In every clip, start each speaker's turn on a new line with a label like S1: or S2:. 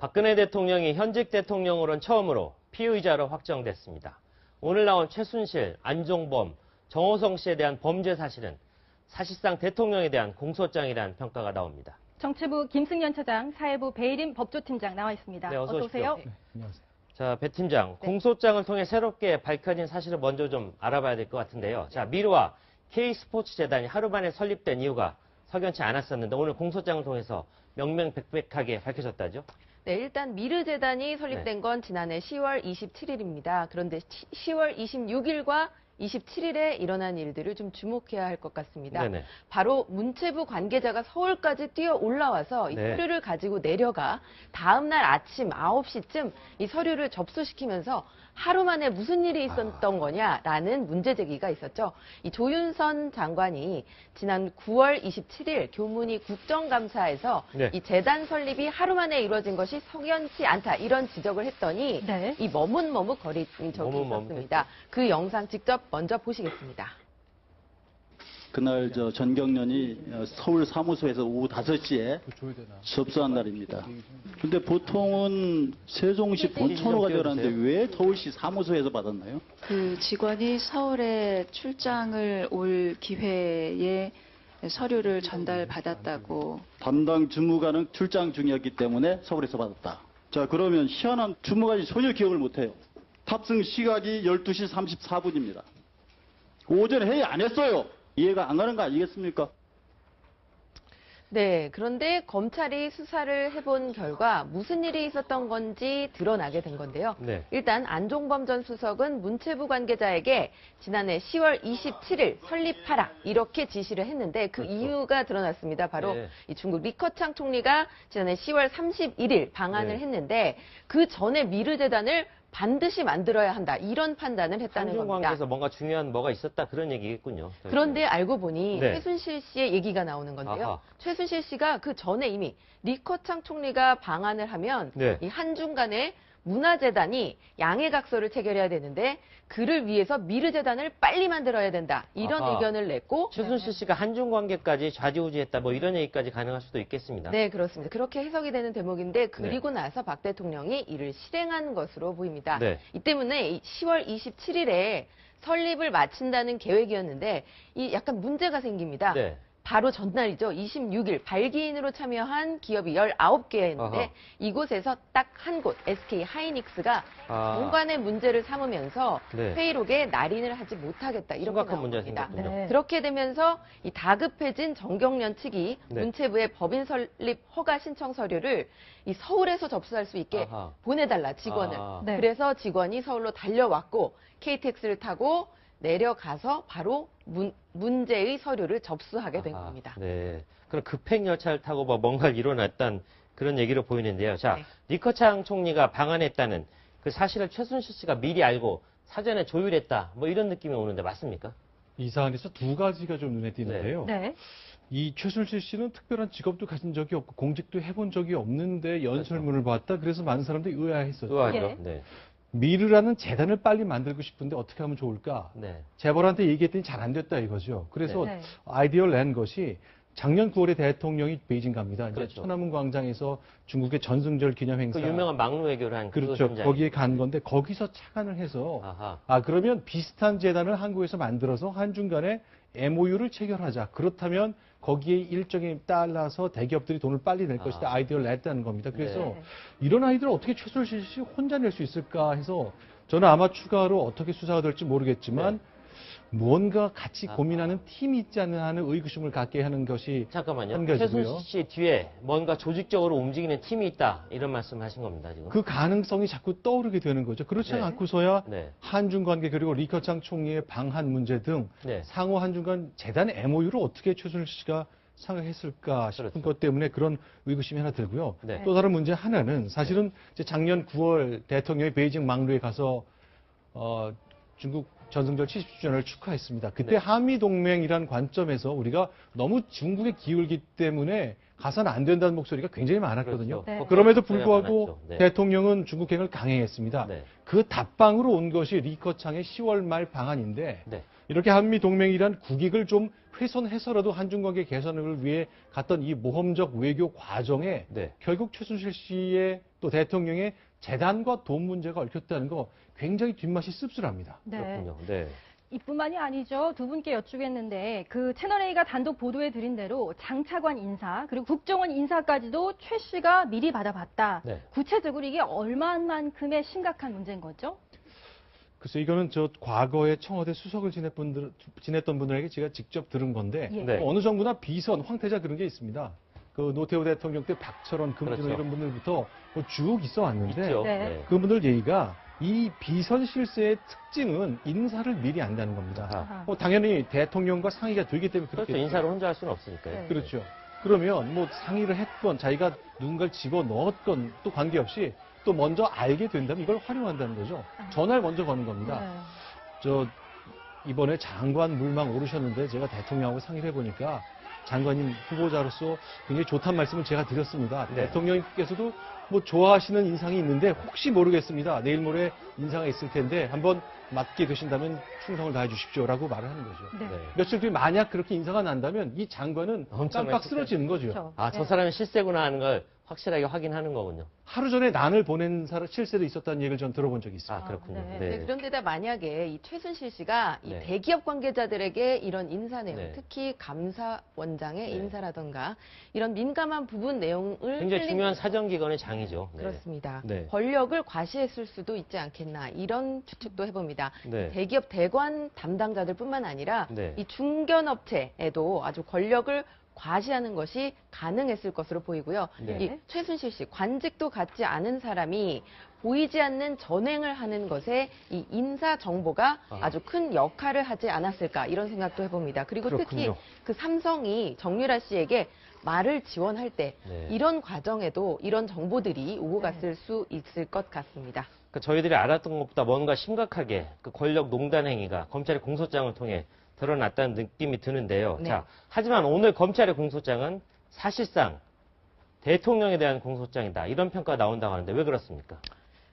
S1: 박근혜 대통령이 현직 대통령으로는 처음으로 피의자로 확정됐습니다. 오늘 나온 최순실, 안종범, 정호성 씨에 대한 범죄 사실은 사실상 대통령에 대한 공소장이라는 평가가 나옵니다.
S2: 정치부 김승연 차장, 사회부 배일임 법조팀장 나와 있습니다.
S1: 네, 어서
S2: 오세요.
S1: 네, 안녕하세요. 자, 배 팀장, 공소장을 통해 새롭게 밝혀진 사실을 먼저 좀 알아봐야 될 것 같은데요. 자, 미르와 K스포츠재단이 하루 만에 설립된 이유가 석연치 않았었는데 오늘 공소장을 통해서 명명백백하게 밝혀졌다죠?
S3: 네, 일단 미르재단이 설립된 건 지난해 10월 27일입니다. 그런데 10월 26일과 27일에 일어난 일들을 좀 주목해야 할 것 같습니다.
S1: 네네.
S3: 바로 문체부 관계자가 서울까지 뛰어 올라와서 이
S1: 네.
S3: 서류를 가지고 내려가 다음 날 아침 9시쯤 이 서류를 접수시키면서 하루 만에 무슨 일이 있었던 거냐라는 문제 제기가 있었죠. 이 조윤선 장관이 지난 9월 27일 교문위 국정감사에서
S1: 네.
S3: 이 재단 설립이 하루 만에 이루어진 것이 석연치 않다 이런 지적을 했더니
S2: 네.
S3: 이 머뭇머뭇거린 적이 있었습니다. 그 영상 직접 먼저 보시겠습니다.
S4: 그날 전경련이 서울 사무소에서 오후 5시에 접수한 날입니다. 근데 보통은 세종시 본청으로 가져가는데 왜 서울시 사무소에서 받았나요?
S5: 그 직원이 서울에 출장을 올 기회에 서류를 전달받았다고.
S4: 담당 주무관은 출장 중이었기 때문에 서울에서 받았다. 자, 그러면 희한한 주무관이 전혀 기억을 못해요. 탑승 시각이 12시 34분입니다. 오전에 회의 안 했어요. 이해가 안 가는 거 아니겠습니까?
S3: 네, 그런데 검찰이 수사를 해본 결과 무슨 일이 있었던 건지 드러나게 된 건데요.
S1: 네.
S3: 일단 안종범 전 수석은 문체부 관계자에게 지난해 10월 27일 설립하라 이렇게 지시를 했는데 그
S1: 그렇죠.
S3: 이유가 드러났습니다. 바로
S1: 네.
S3: 이 중국 리커창 총리가 지난해 10월 31일 방한을
S1: 네.
S3: 했는데 그 전에 미르재단을 반드시 만들어야 한다 이런 판단을 했다는
S1: 한중
S3: 겁니다.
S1: 관계에서 뭔가 중요한 뭐가 있었다 그런 얘기겠군요.
S3: 그런데 알고 보니
S1: 네.
S3: 최순실 씨의 얘기가 나오는 건데요.
S1: 아하.
S3: 최순실 씨가 그 전에 이미 리커창 총리가 방한을 하면
S1: 네.
S3: 이 한중 간에 문화재단이 양해각서를 체결해야 되는데 그를 위해서 미르재단을 빨리 만들어야 된다. 이런
S1: 아하.
S3: 의견을 냈고
S1: 최순실 씨가 한중 관계까지 좌지우지했다 뭐 이런 얘기까지 가능할 수도 있겠습니다.
S3: 네, 그렇습니다. 그렇게 해석이 되는 대목인데 그리고 나서 박 대통령이 이를 실행한 것으로 보입니다.
S1: 네.
S3: 이 때문에 10월 27일에 설립을 마친다는 계획이었는데 이 약간 문제가 생깁니다.
S1: 네.
S3: 바로 전날이죠. 26일 발기인으로 참여한 기업이 19개였는데
S1: 아하.
S3: 이곳에서 딱 한 곳 SK 하이닉스가 정관의 문제를 삼으면서
S1: 네.
S3: 회의록에 날인을 하지 못하겠다 이렇게
S1: 심각한
S3: 나온
S1: 문제가
S3: 겁니다.
S1: 생겼군요.
S2: 네.
S3: 그렇게 되면서 이 다급해진 정경련 측이
S1: 네.
S3: 문체부에 법인 설립 허가 신청 서류를 이 서울에서 접수할 수 있게
S1: 아하.
S3: 보내달라 직원을.
S1: 아.
S2: 네.
S3: 그래서 직원이 서울로 달려왔고 KTX를 타고 내려가서 바로 문제의 서류를 접수하게 된
S1: 아하,
S3: 겁니다.
S1: 네. 그럼 급행 열차를 타고 뭐 뭔가를 이뤄냈던 그런 얘기로 보이는데요. 자,
S3: 네.
S1: 리커창 총리가 방한했다는 그 사실을 최순실 씨가 미리 알고 사전에 조율했다. 뭐 이런 느낌이 오는데 맞습니까?
S6: 이 사안에서 두 가지가 좀 눈에 띄는데요.
S2: 네.
S6: 이 최순실 씨는 특별한 직업도 가진 적이 없고 공직도 해본 적이 없는데 연설문을 봤다. 그래서 많은 사람들이 의아했었죠.
S1: 의아하죠.
S2: 예.
S1: 네.
S6: 미르라는 재단을 빨리 만들고 싶은데 어떻게 하면 좋을까?
S1: 네.
S6: 재벌한테 얘기했더니 잘 안 됐다 이거죠. 그래서
S2: 네.
S6: 아이디어를 낸 것이 작년 9월에 대통령이 베이징 갑니다. 이제
S1: 그렇죠.
S6: 천안문 광장에서 중국의 전승절 기념 행사.
S1: 그 유명한 막루 외교를 한
S6: 그렇죠.
S1: 그거
S6: 거기에 간 건데 거기서 착안을 해서 그러면 비슷한 재단을 한국에서 만들어서 한중 간에 MOU를 체결하자. 그렇다면 거기에 일정에 따라서 대기업들이 돈을 빨리 낼 것이다. 아이디어를 냈다는 겁니다. 그래서
S2: 네.
S6: 이런 아이디어를 어떻게 최순실 씨 혼자 낼 수 있을까 해서 저는 아마 추가로 어떻게 수사가 될지 모르겠지만 무언가 같이 고민하는 팀이 있지 않나 하는 의구심을 갖게 하는 것이
S1: 잠깐만요.
S6: 한 가지고요.
S1: 최순실 씨 뒤에 뭔가 조직적으로 움직이는 팀이 있다. 이런 말씀하신 겁니다, 지금.
S6: 그 가능성이 자꾸 떠오르게 되는 거죠. 그렇지
S1: 네.
S6: 않고서야
S1: 네.
S6: 한중 관계 그리고 리커창 총리의 방한 문제 등
S1: 네.
S6: 상호 한중 간 재단 MOU를 어떻게 최순실 씨가 생각했을까 싶은
S1: 그렇죠.
S6: 것 때문에 그런 의구심이 하나 들고요.
S1: 네.
S6: 또 다른 문제 하나는 사실은 이제 작년 9월 대통령이 베이징 망루에 가서 중국 전승절 70주년을 축하했습니다. 그때
S1: 네.
S6: 한미동맹이라는 관점에서 우리가 너무 중국에 기울기 때문에 가서는 안 된다는 목소리가 굉장히 많았거든요.
S1: 그렇죠.
S2: 네.
S6: 그럼에도
S1: 그래야
S6: 불구하고
S1: 많았죠. 네.
S6: 대통령은 중국행을 강행했습니다.
S1: 네.
S6: 그 답방으로 온 것이 리커창의 10월 말 방안인데
S1: 네.
S6: 이렇게 한미동맹이란 국익을 좀 훼손해서라도 한중관계 개선을 위해 갔던 이 모험적 외교 과정에
S1: 네.
S6: 결국 최순실 씨의 또 또 대통령의 재단과 돈 문제가 얽혔다는 거 굉장히 뒷맛이 씁쓸합니다.
S2: 네.
S1: 그렇군요. 네.
S2: 이뿐만이 아니죠. 두 분께 여쭈겠는데 그 채널A가 단독 보도해 드린 대로 장차관 인사 그리고 국정원 인사까지도 최 씨가 미리 받아봤다.
S1: 네.
S2: 구체적으로 이게 얼마만큼의 심각한 문제인 거죠?
S6: 글쎄 이거는 저 과거에 청와대 수석을 지냈던 분들에게 제가 직접 들은 건데
S2: 예.
S1: 네.
S6: 어느 정부나 비선, 황태자 그런 게 있습니다. 그 노태우 대통령 때 박철원, 금준호
S1: 그렇죠.
S6: 이런 분들부터 쭉 있어 왔는데
S1: 있죠.
S2: 네.
S1: 네.
S6: 그분들 얘기가 이 비선 실세의 특징은 인사를 미리 안다는 겁니다.
S1: 아하.
S6: 당연히 대통령과 상의가 되기 때문에
S1: 그렇죠.
S6: 그렇겠죠.
S1: 인사를 혼자 할 수는 없으니까요.
S2: 네.
S6: 그렇죠. 그러면 뭐 상의를 했건 자기가 누군가를 집어 넣었건 또 관계없이 또 먼저 알게 된다면 이걸 활용한다는 거죠. 전화를 먼저 거는 겁니다.
S2: 네.
S6: 저 이번에 장관 물망 오르셨는데 제가 대통령하고 상의를 해보니까 장관님 후보자로서 굉장히 좋다는 말씀을 제가 드렸습니다.
S1: 네.
S6: 대통령께서도 뭐 좋아하시는 인상이 있는데 혹시 모르겠습니다. 내일 모레 인사가 있을 텐데 한번 맡게 되신다면 충성을 다해 주십시오라고 말을 하는 거죠.
S2: 네.
S1: 네.
S6: 며칠 뒤에 만약 그렇게 인사가 난다면 이 장관은
S1: 엄청나게
S6: 깜빡 쓰러지는 거죠.
S2: 그렇죠.
S1: 아, 저
S2: 네.
S1: 사람이 실세구나 하는 걸 확실하게 확인하는 거군요.
S6: 하루 전에 난을 보낸 실세도 있었다는 얘기를 전 들어본 적이 있습니다.
S1: 아, 그렇군요.
S2: 네.
S1: 네.
S3: 네, 그런데다 만약에 이 최순실 씨가 이
S1: 네.
S3: 대기업 관계자들에게 이런 인사 내용,
S1: 네.
S3: 특히 감사원장의
S1: 네.
S3: 인사라던가 이런 민감한 부분 내용을
S1: 굉장히
S3: 흘린
S1: 중요한 사정기관의 장이죠. 네.
S3: 그렇습니다.
S1: 네.
S3: 권력을 과시했을 수도 있지 않겠나 이런 추측도 해봅니다.
S1: 네.
S3: 대기업 대관 담당자들뿐만 아니라
S1: 네.
S3: 이 중견업체에도 아주 권력을 과시하는 것이 가능했을 것으로 보이고요.
S1: 네.
S3: 이 최순실 씨 관직도 갖지 않은 사람이 보이지 않는 전횡을 하는 것에 이 인사 정보가 아주 큰 역할을 하지 않았을까 이런 생각도 해봅니다. 그리고 특히
S1: 그렇군요.
S3: 그 삼성이 정유라 씨에게 말을 지원할 때
S1: 네.
S3: 이런 과정에도 이런 정보들이 오고 갔을 수 있을 것 같습니다.
S1: 그러니까 저희들이 알았던 것보다 뭔가 심각하게 그 권력 농단 행위가 검찰의 공소장을 통해 드러났다는 느낌이 드는데요.
S3: 네.
S1: 자, 하지만 오늘 검찰의 공소장은 사실상 대통령에 대한 공소장이다. 이런 평가가 나온다고 하는데 왜 그렇습니까?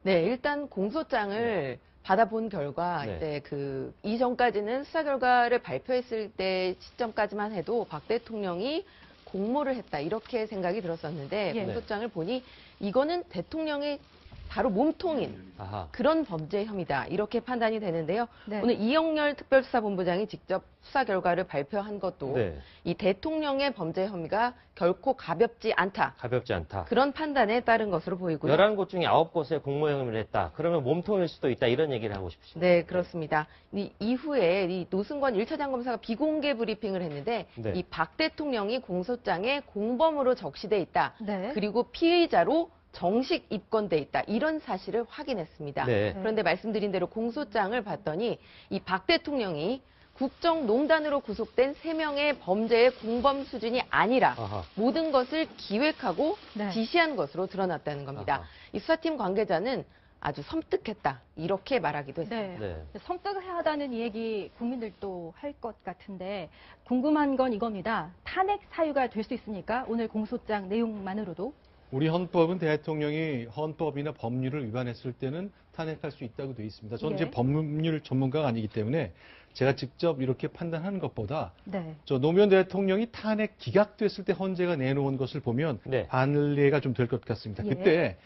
S3: 네, 일단 공소장을 받아본 결과
S1: 네.
S3: 이제 그 이전까지는 수사 결과를 발표했을 때 시점까지만 해도 박 대통령이 공모를 했다 이렇게 생각이 들었었는데
S2: 예.
S3: 공소장을 보니 이거는 대통령의 바로 몸통인
S1: 아하.
S3: 그런 범죄 혐의다 이렇게 판단이 되는데요.
S2: 네.
S3: 오늘 이영렬 특별수사본부장이 직접 수사 결과를 발표한 것도
S1: 네.
S3: 이 대통령의 범죄 혐의가 결코 가볍지 않다.
S1: 가볍지 않다.
S3: 그런 판단에 따른 것으로 보이고요.
S1: 11곳 중에 9곳에 공모 행위를 했다. 그러면 몸통일 수도 있다. 이런 얘기를 하고 싶습니다.
S3: 네, 그렇습니다. 이 이후에 이 노승관 1차 장검사가 비공개 브리핑을 했는데
S1: 네.
S3: 이 박 대통령이 공소장에 공범으로 적시돼 있다.
S2: 네.
S3: 그리고 피의자로 정식 입건돼 있다. 이런 사실을 확인했습니다.
S1: 네.
S3: 그런데 말씀드린 대로 공소장을 봤더니 이 박 대통령이 국정농단으로 구속된 3명의 범죄의 공범 수준이 아니라
S1: 아하.
S3: 모든 것을 기획하고
S2: 네.
S3: 지시한 것으로 드러났다는 겁니다.
S1: 아하.
S3: 이 수사팀 관계자는 아주 섬뜩했다. 이렇게 말하기도 했습니다.
S2: 네.
S1: 네.
S2: 섬뜩하다는 이 얘기 국민들도 할 것 같은데 궁금한 건 이겁니다. 탄핵 사유가 될 수 있습니까? 오늘 공소장 내용만으로도.
S6: 우리 헌법은 대통령이 헌법이나 법률을 위반했을 때는 탄핵할 수 있다고 되어 있습니다. 저는
S2: 예.
S6: 이제 법률 전문가가 아니기 때문에 제가 직접 이렇게 판단하는 것보다
S2: 네.
S6: 저 노무현 대통령이 탄핵 기각됐을 때 헌재가 내놓은 것을 보면
S1: 네.
S6: 반례가 좀 될 것 같습니다.
S2: 예.
S6: 그때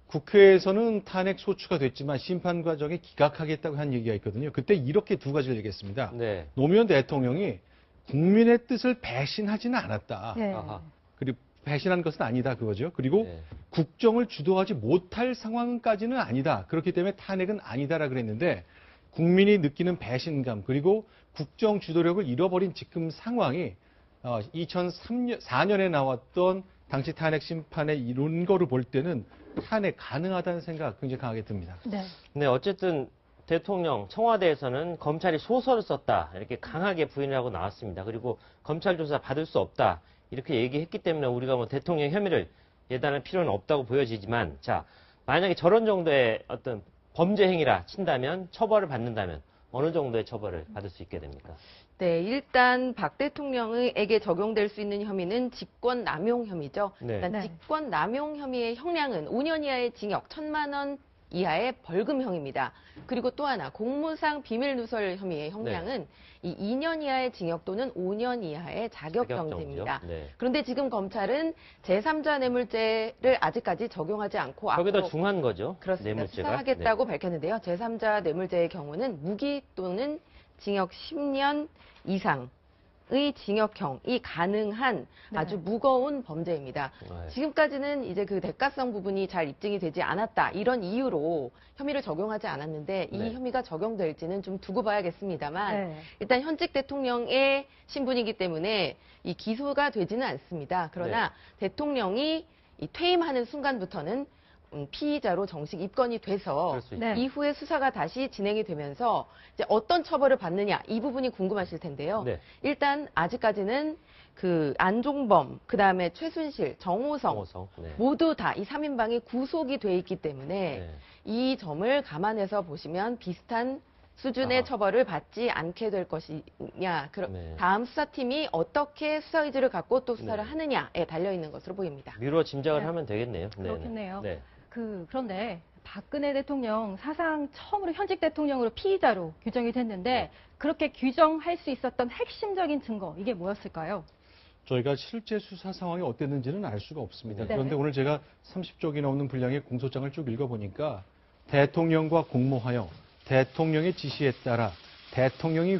S6: 국회에서는 탄핵 소추가 됐지만 심판 과정에 기각하겠다고 한 얘기가 있거든요. 그때 이렇게 두 가지를 얘기했습니다.
S1: 네.
S6: 노무현 대통령이 국민의 뜻을 배신하지는 않았다.
S2: 네.
S1: 아하.
S6: 그리고 배신한 것은 아니다 그거죠. 그리고
S1: 네.
S6: 국정을 주도하지 못할 상황까지는 아니다. 그렇기 때문에 탄핵은 아니다라 그랬는데 국민이 느끼는 배신감 그리고 국정 주도력을 잃어버린 지금 상황이 2004년에 나왔던 당시 탄핵 심판에 이룬 거를 볼 때는 탄핵 가능하다는 생각 굉장히 강하게 듭니다.
S2: 네.
S1: 네, 어쨌든 대통령 청와대에서는 검찰이 소설을 썼다 이렇게 강하게 부인을 하고 나왔습니다. 그리고 검찰 조사 받을 수 없다 이렇게 얘기했기 때문에 우리가 뭐 대통령 혐의를 예단할 필요는 없다고 보여지지만 자 만약에 저런 정도의 어떤 범죄 행위라 친다면 처벌을 받는다면 어느 정도의 처벌을 받을 수 있게 됩니까?
S3: 네, 일단 박 대통령에게 적용될 수 있는 혐의는 직권 남용 혐의죠.
S1: 네.
S3: 일단
S2: 네.
S3: 직권 남용 혐의의 형량은 5년 이하의 징역 1,000만 원 이하의 벌금형입니다. 그리고 또 하나 공무상 비밀누설 혐의의 형량은 이 2년 이하의 징역 또는 5년 이하의 자격정지입니다.
S1: 네.
S3: 그런데 지금 검찰은 제3자 뇌물죄를 아직까지 적용하지 않고
S1: 저게 더
S3: 앞으로
S1: 중한 거죠.
S3: 그렇습니다.
S1: 뇌물죄가.
S3: 수사하겠다고 밝혔는데요. 제3자 뇌물죄의 경우는 무기 또는 징역 10년 이상의 징역형이 가능한
S2: 네.
S3: 아주 무거운 범죄입니다.
S1: 네.
S3: 지금까지는 이제 그 대가성 부분이 잘 입증이 되지 않았다. 이런 이유로 혐의를 적용하지 않았는데 이
S1: 네.
S3: 혐의가 적용될지는 좀 두고 봐야겠습니다만
S2: 네.
S3: 일단 현직 대통령의 신분이기 때문에 이 기소가 되지는 않습니다. 그러나 대통령이 이 퇴임하는 순간부터는 피의자로 정식 입건이 돼서
S1: 그럴 수 있죠.
S2: 네.
S3: 이후에 수사가 다시 진행이 되면서 이제 어떤 처벌을 받느냐 이 부분이 궁금하실 텐데요.
S1: 네.
S3: 일단 아직까지는 그 안종범, 그 다음에 최순실, 정호성
S1: 정호성. 네.
S3: 모두 다 이 3인방이 구속이 돼 있기 때문에
S1: 네.
S3: 이 점을 감안해서 보시면 비슷한 수준의
S1: 아하.
S3: 처벌을 받지 않게 될 것이냐.
S1: 네.
S3: 다음 수사팀이 어떻게 수사 의지를 갖고 또 수사를
S1: 네.
S3: 하느냐에 달려 있는 것으로 보입니다.
S1: 미루어 짐작을
S2: 네.
S1: 하면 되겠네요. 네,
S2: 그렇겠네요.
S1: 네.
S2: 그런데 박근혜 대통령 사상 처음으로 현직 대통령으로 피의자로 규정이 됐는데 그렇게 규정할 수 있었던 핵심적인 증거 이게 뭐였을까요?
S6: 저희가 실제 수사 상황이 어땠는지는 알 수가 없습니다.
S2: 네.
S6: 그런데 오늘 제가 30쪽이 넘는 분량의 공소장을 쭉 읽어보니까 대통령과 공모하여 대통령의 지시에 따라 대통령이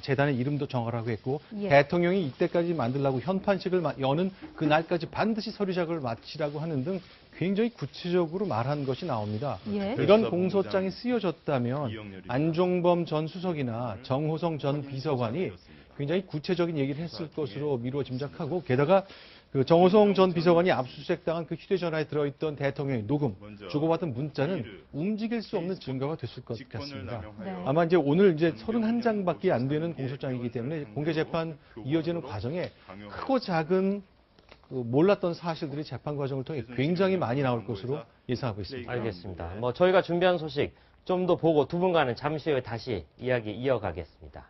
S6: 재단의 이름도 정하라고 했고
S2: 예.
S6: 대통령이 이때까지 만들라고 현판식을 여는 그 날까지 반드시 서류 작업을 마치라고 하는 등 굉장히 구체적으로 말한 것이 나옵니다.
S2: 예.
S6: 이런 공소장이 쓰여졌다면 안종범 전 수석이나 정호성 전 비서관이 굉장히 구체적인 얘기를 했을 것으로 미루어 짐작하고 게다가 그 정호성 전 비서관이 압수수색당한 그 휴대전화에 들어있던 대통령의 녹음, 주고받은 문자는 움직일 수 없는 증거가 됐을 것 같습니다.
S2: 네.
S6: 아마 이제 오늘 이제 31장밖에 안 되는 공소장이기 때문에 공개 재판 이어지는 과정에 크고 작은 그 몰랐던 사실들이 재판 과정을 통해 굉장히 많이 나올 것으로 예상하고 있습니다.
S1: 알겠습니다. 뭐 저희가 준비한 소식 좀 더 보고 두 분과는 잠시 후에 다시 이야기 이어가겠습니다.